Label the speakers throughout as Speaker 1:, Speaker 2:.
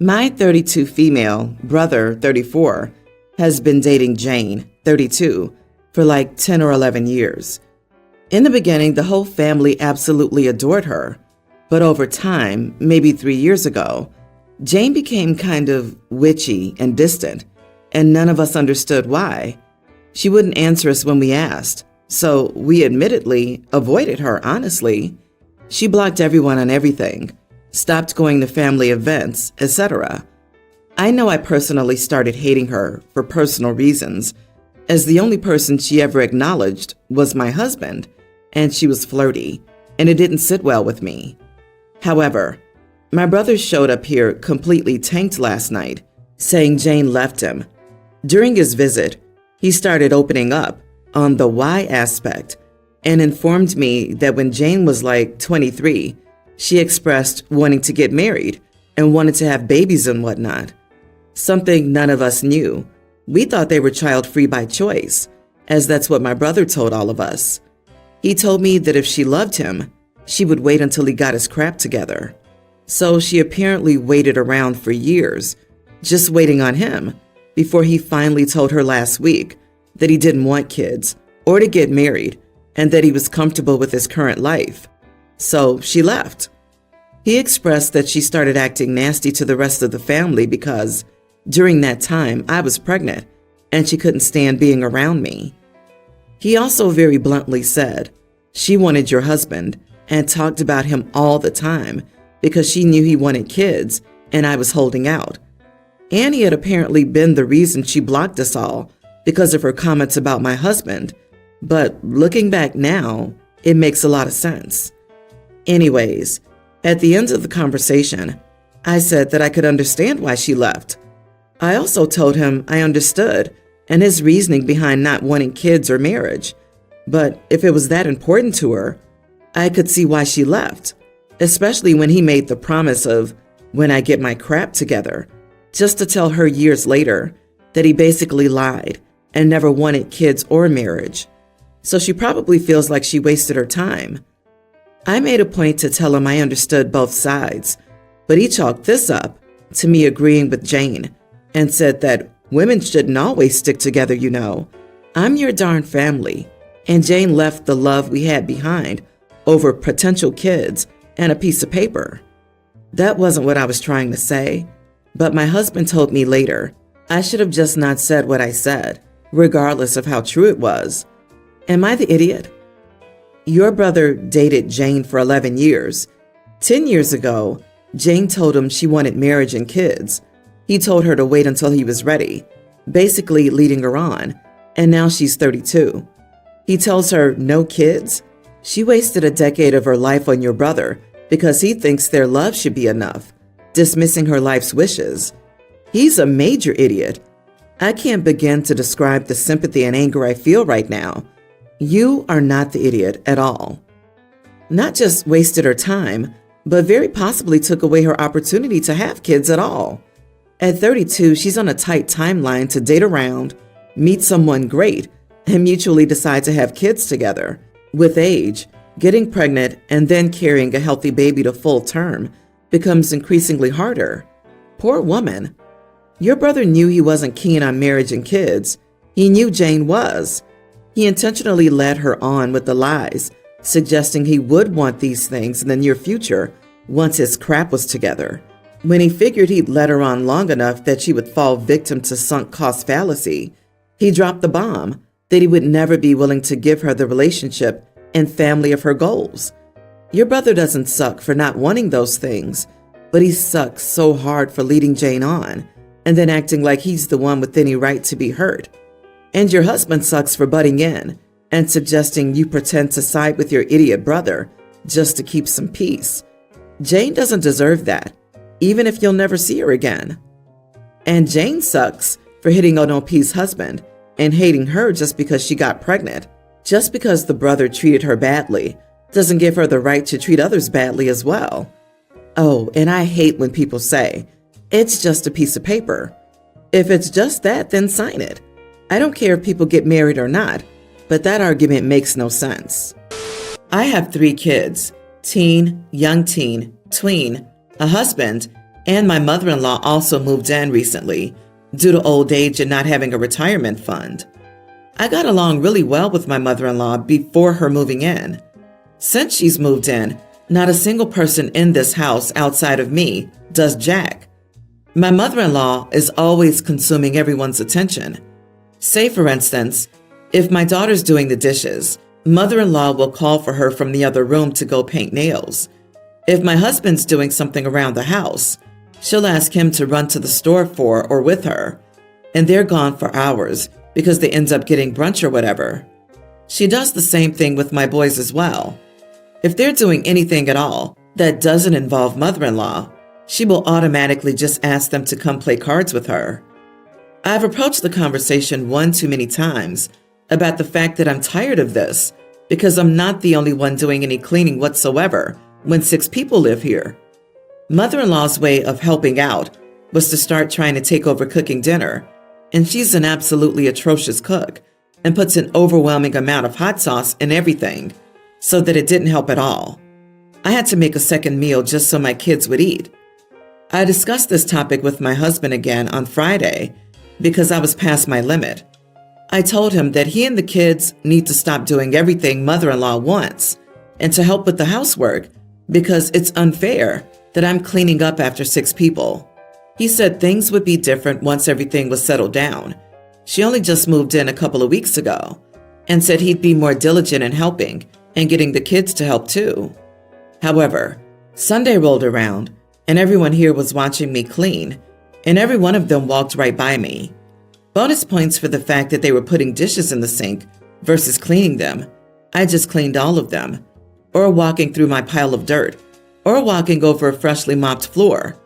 Speaker 1: My 32 female brother, 34, has been dating Jane, 32, for like 10 or 11 years. In the beginning, the whole family absolutely adored her. But over time, maybe 3 years ago, Jane became kind of witchy and distant, and none of us understood why. She wouldn't answer us when we asked, so we admittedly avoided her, honestly. She blocked everyone on everything, stopped going to family events, etc. I know I personally started hating her for personal reasons, as the only person she ever acknowledged was my husband, and she was flirty, and it didn't sit well with me. However, my brother showed up here completely tanked last night, saying Jane left him. During his visit, he started opening up on the why aspect and informed me that when Jane was like 23, she expressed wanting to get married and wanted to have babies and whatnot. Something none of us knew. We thought they were child-free by choice, as that's what my brother told all of us. He told me that if she loved him, she would wait until he got his crap together. So she apparently waited around for years, just waiting on him, before he finally told her last week that he didn't want kids or to get married and that he was comfortable with his current life. So she left. He expressed that she started acting nasty to the rest of the family because during that time I was pregnant and she couldn't stand being around me. He also very bluntly said she wanted your husband and talked about him all the time because she knew he wanted kids and I was holding out. And he had apparently been the reason she blocked us all because of her comments about my husband. But looking back now, it makes a lot of sense. Anyways, at the end of the conversation, I said that I could understand why she left. I also told him I understood and his reasoning behind not wanting kids or marriage. But if it was that important to her, I could see why she left, especially when he made the promise of when I get my crap together, just to tell her years later that he basically lied and never wanted kids or marriage. So she probably feels like she wasted her time. I made a point to tell him I understood both sides, but he chalked this up to me agreeing with Jane and said that women shouldn't always stick together, you know. I'm your darn family, and Jane left the love we had behind over potential kids and a piece of paper. That wasn't what I was trying to say, but my husband told me later I should have just not said what I said, regardless of how true it was. Am I the idiot? Your brother dated Jane for 11 years. 10 years ago, Jane told him she wanted marriage and kids. He told her to wait until he was ready, basically leading her on, and now she's 32. He tells her no kids? She wasted a decade of her life on your brother because he thinks their love should be enough, dismissing her life's wishes. He's a major idiot. I can't begin to describe the sympathy and anger I feel right now. You are not the idiot at all. Not just wasted her time, but very possibly took away her opportunity to have kids at all. At 32, she's on a tight timeline to date around, meet someone great, and mutually decide to have kids together. With age, getting pregnant and then carrying a healthy baby to full term becomes increasingly harder. Poor woman. Your brother knew he wasn't keen on marriage and kids. He knew Jane was. He intentionally led her on with the lies, suggesting he would want these things in the near future once his crap was together. When he figured he'd led her on long enough that she would fall victim to sunk cost fallacy, he dropped the bomb that he would never be willing to give her the relationship and family of her goals. Your brother doesn't suck for not wanting those things, but he sucks so hard for leading Jane on and then acting like he's the one with any right to be hurt. And your husband sucks for butting in and suggesting you pretend to side with your idiot brother just to keep some peace. Jane doesn't deserve that, even if you'll never see her again. And Jane sucks for hitting on OP's husband and hating her just because she got pregnant. Just because the brother treated her badly doesn't give her the right to treat others badly as well. Oh, and I hate when people say, it's just a piece of paper. If it's just that, then sign it. I don't care if people get married or not, but that argument makes no sense. I have 3 kids, teen, young teen, tween, a husband, And my mother-in-law also moved in recently due to old age and not having a retirement fund. I got along really well with my mother-in-law before her moving in. Since she's moved in, not a single person in this house outside of me does jack. My mother-in-law is always consuming everyone's attention. Say, for instance, if my daughter's doing the dishes, mother-in-law will call for her from the other room to go paint nails. If my husband's doing something around the house, she'll ask him to run to the store for or with her, and they're gone for hours because they end up getting brunch or whatever. She does the same thing with my boys as well. If they're doing anything at all that doesn't involve mother-in-law, she will automatically just ask them to come play cards with her. I've approached the conversation one too many times about the fact that I'm tired of this because I'm not the only one doing any cleaning whatsoever when 6 people live here. Mother-in-law's way of helping out was to start trying to take over cooking dinner, and she's an absolutely atrocious cook and puts an overwhelming amount of hot sauce in everything so that it didn't help at all. I had to make a second meal just so my kids would eat. I discussed this topic with my husband again on Friday because I was past my limit. I told him that he and the kids need to stop doing everything mother-in-law wants and to help with the housework because it's unfair that I'm cleaning up after 6 people. He said things would be different once everything was settled down. She only just moved in a couple of weeks ago and said he'd be more diligent in helping and getting the kids to help too. However, Sunday rolled around and everyone here was watching me clean, and every one of them walked right by me. Bonus points for the fact that they were putting dishes in the sink versus cleaning them. I just cleaned all of them, or walking through my pile of dirt, or walking over a freshly mopped floor.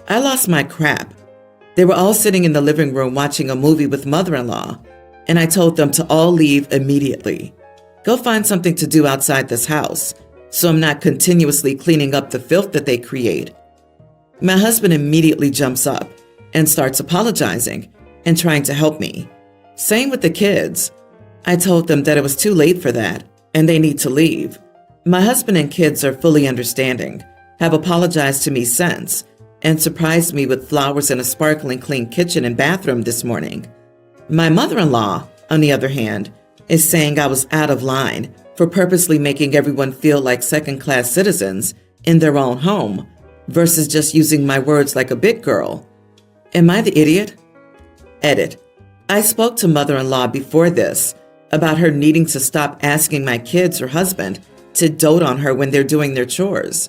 Speaker 1: I lost my crap. They were all sitting in the living room watching a movie with mother-in-law, and I told them to all leave immediately. Go find something to do outside this house, so I'm not continuously cleaning up the filth that they create. My husband immediately jumps up and starts apologizing and trying to help me. Same with the kids. I told them that it was too late for that and they need to leave. My husband and kids are fully understanding, have apologized to me since, and surprised me with flowers and a sparkling clean kitchen and bathroom this morning. My mother-in-law, on the other hand, is saying I was out of line for purposely making everyone feel like second-class citizens in their own home versus just using my words like a big girl. Am I the idiot? Edit. I spoke to mother-in-law before this about her needing to stop asking my kids or husband to dote on her when they're doing their chores.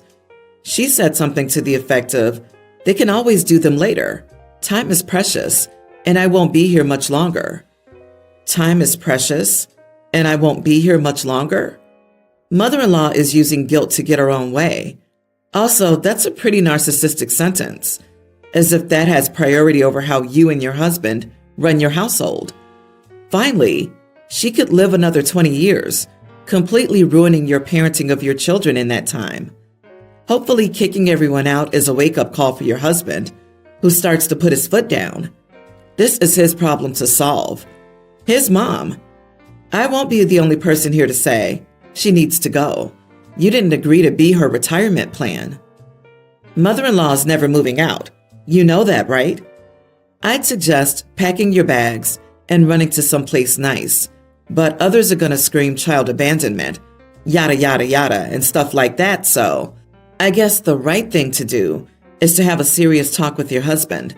Speaker 1: She said something to the effect of, they can always do them later. Time is precious, and I won't be here much longer. Time is precious, and I won't be here much longer? Mother-in-law is using guilt to get her own way. Also, that's a pretty narcissistic sentence, as if that has priority over how you and your husband run your household. Finally, she could live another 20 years, completely ruining your parenting of your children in that time. Hopefully, kicking everyone out is a wake-up call for your husband, who starts to put his foot down. This is his problem to solve. His mom. I won't be the only person here to say, she needs to go. You didn't agree to be her retirement plan. Mother-in-law's never moving out. You know that, right? I'd suggest packing your bags and running to someplace nice, but others are gonna scream child abandonment, yada yada yada, and stuff like that, so I guess the right thing to do is to have a serious talk with your husband.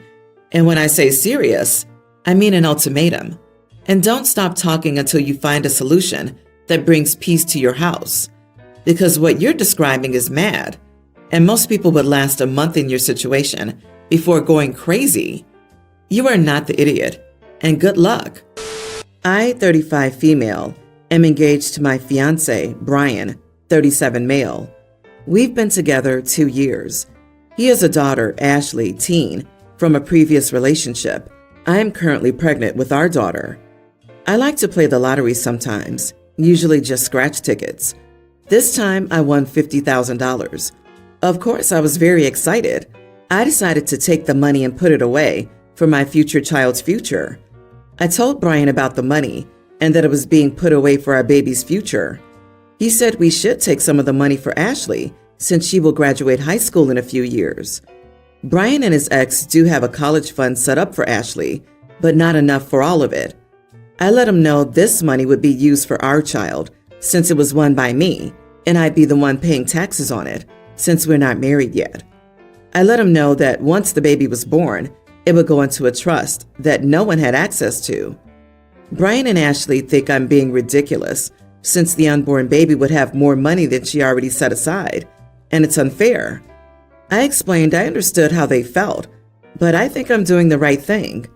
Speaker 1: And when I say serious, I mean an ultimatum. And don't stop talking until you find a solution that brings peace to your house. Because what you're describing is mad, and most people would last a month in your situation before going crazy. You are not the idiot, and good luck. I, 35 female, am engaged to my fiancé, Brian, 37 male. We've been together 2 years. He has a daughter, Ashley, teen, from a previous relationship. I am currently pregnant with our daughter. I like to play the lottery sometimes, usually just scratch tickets. This time I won $50,000. Of course, I was very excited. I decided to take the money and put it away for my future child's future. I told Brian about the money and that it was being put away for our baby's future. He said we should take some of the money for Ashley since she will graduate high school in a few years. Brian and his ex do have a college fund set up for Ashley, but not enough for all of it. I let him know this money would be used for our child, since it was won by me, and I'd be the one paying taxes on it, since we're not married yet. I let him know that once the baby was born, it would go into a trust that no one had access to. Brian and Ashley think I'm being ridiculous, since the unborn baby would have more money than she already set aside, and it's unfair. I explained I understood how they felt, but I think I'm doing the right thing.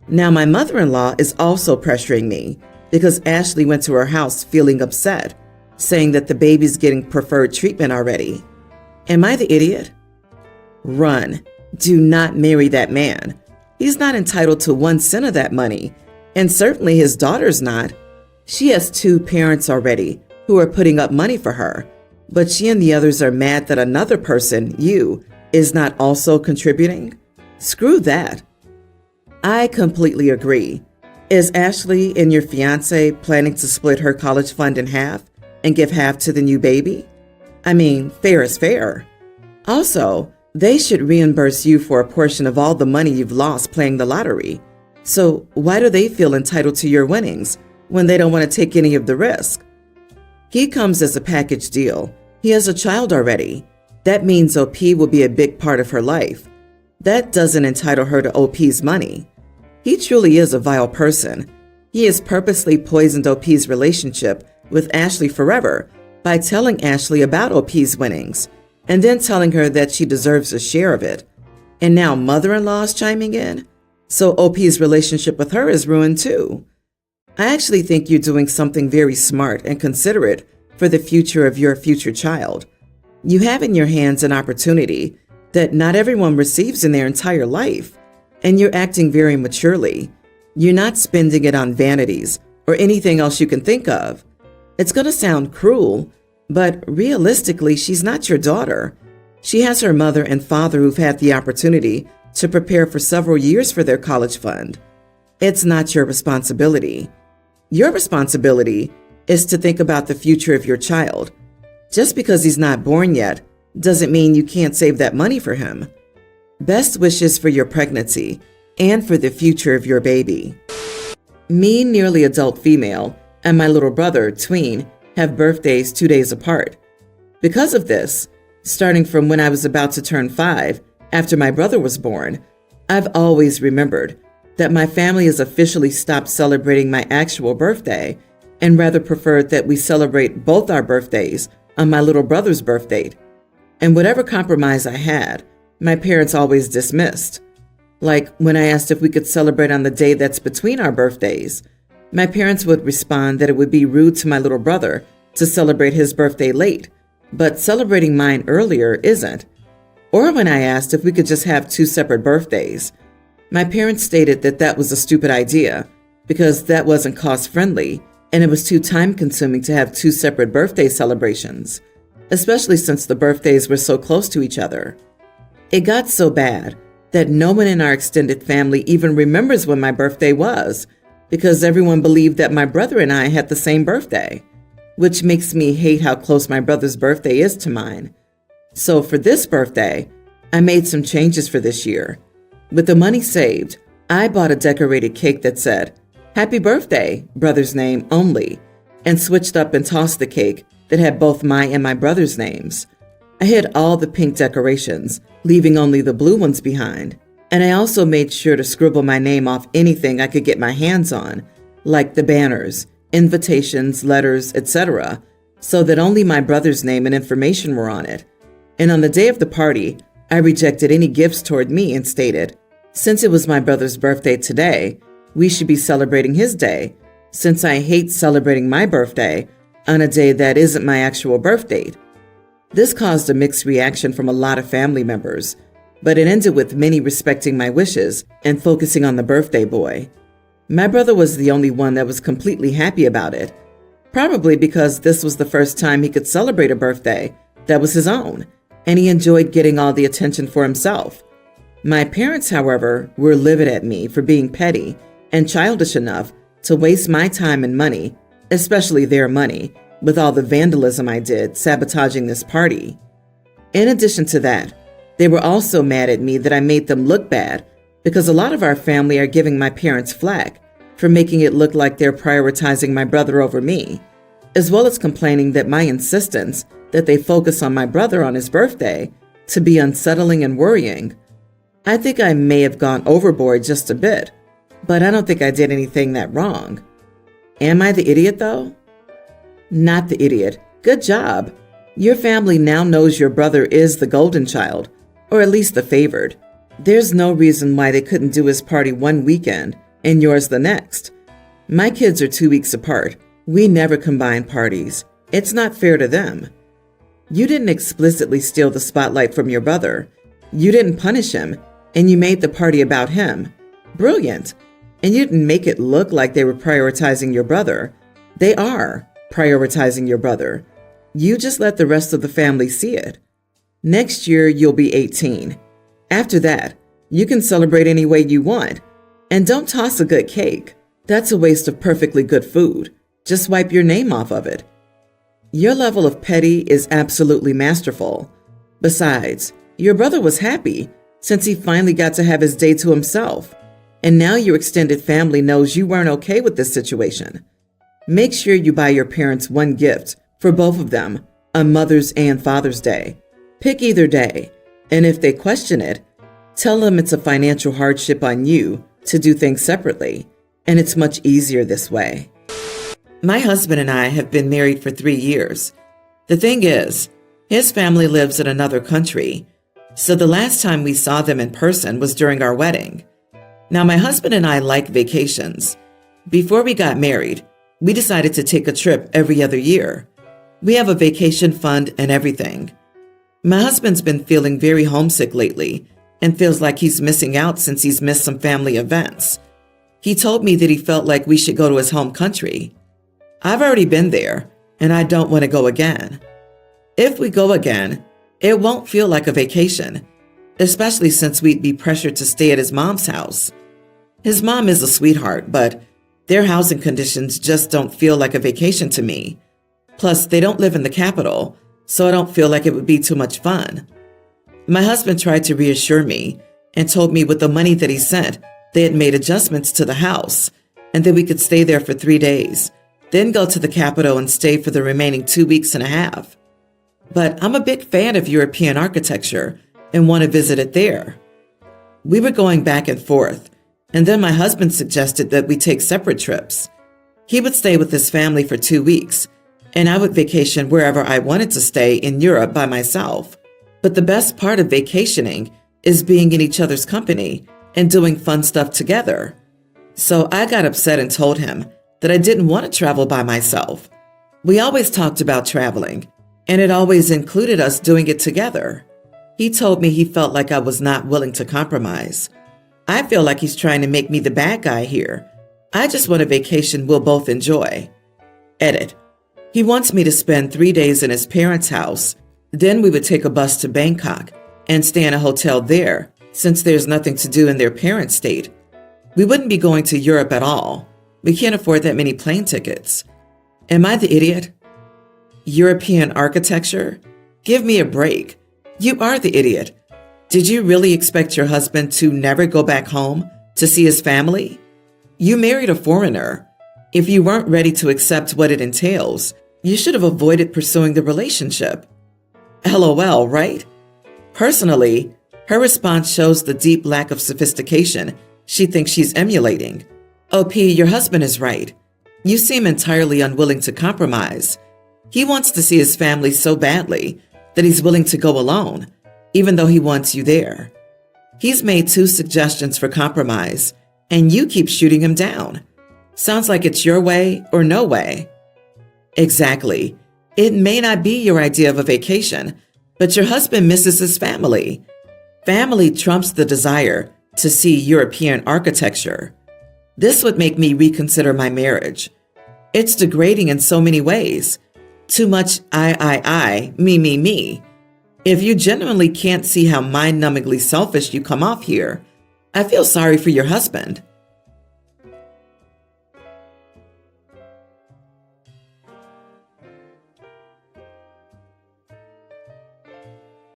Speaker 1: Now my mother-in-law is also pressuring me because Ashley went to her house feeling upset, saying that the baby's getting preferred treatment already. Am I the idiot? Run. Do not marry that man. He's not entitled to 1 cent of that money, and certainly his daughter's not. She has 2 parents already who are putting up money for her, but she and the others are mad that another person, you, is not also contributing. Screw that. I completely agree. Is Ashley and your fiance planning to split her college fund in half and give half to the new baby? I mean, fair is fair. Also, they should reimburse you for a portion of all the money you've lost playing the lottery. So why do they feel entitled to your winnings when they don't want to take any of the risk? He comes as a package deal. He has a child already. That means OP will be a big part of her life. That doesn't entitle her to OP's money. He truly is a vile person. He has purposely poisoned OP's relationship with Ashley forever by telling Ashley about OP's winnings and then telling her that she deserves a share of it. And now mother-in-law is chiming in? So OP's relationship with her is ruined too. I actually think you're doing something very smart and considerate for the future of your future child. You have in your hands an opportunity that not everyone receives in their entire life, and you're acting very maturely. You're not spending it on vanities or anything else you can think of. It's going to sound cruel, but realistically, she's not your daughter. She has her mother and father who've had the opportunity to prepare for several years for their college fund. It's not your responsibility. Your responsibility is to think about the future of your child. Just because he's not born yet doesn't mean you can't save that money for him. Best wishes for your pregnancy and for the future of your baby. Me, nearly adult female, and my little brother, tween, have birthdays 2 days apart. Because of this, starting from when I was about to turn 5, after my brother was born, I've always remembered that my family has officially stopped celebrating my actual birthday and rather preferred that we celebrate both our birthdays on my little brother's birth date. And whatever compromise I had, my parents always dismissed. Like when I asked if we could celebrate on the day that's between our birthdays, my parents would respond that it would be rude to my little brother to celebrate his birthday late, but celebrating mine earlier isn't. Or when I asked if we could just have 2 separate birthdays, my parents stated that that was a stupid idea because that wasn't cost-friendly and it was too time-consuming to have 2 separate birthday celebrations, especially since the birthdays were so close to each other. It got so bad that no one in our extended family even remembers when my birthday was because everyone believed that my brother and I had the same birthday, which makes me hate how close my brother's birthday is to mine. So for this birthday, I made some changes for this year. With the money saved, I bought a decorated cake that said, "Happy birthday, brother's name only," and switched up and tossed the cake that had both my and my brother's names. I hid all the pink decorations, leaving only the blue ones behind. And I also made sure to scribble my name off anything I could get my hands on, like the banners, invitations, letters, etc., so that only my brother's name and information were on it. And on the day of the party, I rejected any gifts toward me and stated, since it was my brother's birthday today, we should be celebrating his day, since I hate celebrating my birthday on a day that isn't my actual birth date. This caused a mixed reaction from a lot of family members, but it ended with many respecting my wishes and focusing on the birthday boy. My brother was the only one that was completely happy about it, probably because this was the first time he could celebrate a birthday that was his own, and he enjoyed getting all the attention for himself. My parents, however, were livid at me for being petty and childish enough to waste my time and money, especially their money, with all the vandalism I did sabotaging this party. In addition to that, They were also mad at me that I made them look bad because a lot of our family are giving my parents flack for making it look like they're prioritizing my brother over me, as well as complaining that my insistence that they focus on my brother on his birthday to be unsettling and worrying. I think I may have gone overboard just a bit, but I don't think I did anything that wrong. Am I the idiot though? Not the idiot. Good job. Your family now knows your brother is the golden child, or at least the favored. There's no reason why they couldn't do his party one weekend and yours the next. My kids are 2 weeks apart. We never combine parties. It's not fair to them. You didn't explicitly steal the spotlight from your brother. You didn't punish him, and you made the party about him. Brilliant. And you didn't make it look like they were prioritizing your brother. They are prioritizing your brother. You just let the rest of the family see it. Next year, you'll be 18. After that, you can celebrate any way you want. And don't toss a good cake. That's a waste of perfectly good food. Just wipe your name off of it. Your level of petty is absolutely masterful. Besides, your brother was happy since he finally got to have his day to himself. And now your extended family knows you weren't okay with this situation. Make sure you buy your parents one gift for both of them on Mother's and Father's Day. Pick either day, and if they question it, tell them it's a financial hardship on you to do things separately, and it's much easier this way. My husband and I have been married for 3 years. The thing is, his family lives in another country, so the last time we saw them in person was during our wedding. Now, my husband and I like vacations. Before we got married, we decided to take a trip every other year. We have a vacation fund and everything. My husband's been feeling very homesick lately and feels like he's missing out since he's missed some family events. He told me that he felt like we should go to his home country. I've already been there, and I don't want to go again. If we go again, it won't feel like a vacation, especially since we'd be pressured to stay at his mom's house. His mom is a sweetheart, but their housing conditions just don't feel like a vacation to me. Plus, they don't live in the capital, so I don't feel like it would be too much fun. My husband tried to reassure me and told me with the money that he sent, they had made adjustments to the house and that we could stay there for 3 days, then go to the capital and stay for the remaining 2 weeks and a half. But I'm a big fan of European architecture and want to visit it there. We were going back and forth, and then my husband suggested that we take separate trips. He would stay with his family for 2 weeks, and I would vacation wherever I wanted to stay in Europe by myself. But the best part of vacationing is being in each other's company and doing fun stuff together. So I got upset and told him that I didn't want to travel by myself. We always talked about traveling, and it always included us doing it together. He told me he felt like I was not willing to compromise. I feel like he's trying to make me the bad guy here. I just want a vacation we'll both enjoy. Edit. He wants me to spend 3 days in his parents' house. Then we would take a bus to Bangkok and stay in a hotel there, since there's nothing to do in their parent state. We wouldn't be going to Europe at all. We can't afford that many plane tickets. Am I the idiot? European architecture? Give me a break. You are the idiot. Did you really expect your husband to never go back home to see his family? You married a foreigner. If you weren't ready to accept what it entails, you should have avoided pursuing the relationship. LOL, right? Personally, her response shows the deep lack of sophistication she thinks she's emulating. OP, your husband is right. You seem entirely unwilling to compromise. He wants to see his family so badly that he's willing to go alone, even though he wants you there. He's made 2 suggestions for compromise, and you keep shooting him down. Sounds like it's your way or no way. Exactly. It may not be your idea of a vacation, but your husband misses his family. Family trumps the desire to see European architecture. This would make me reconsider my marriage. It's degrading in so many ways. Too much I, me. If you genuinely can't see how mind-numbingly selfish you come off here, I feel sorry for your husband.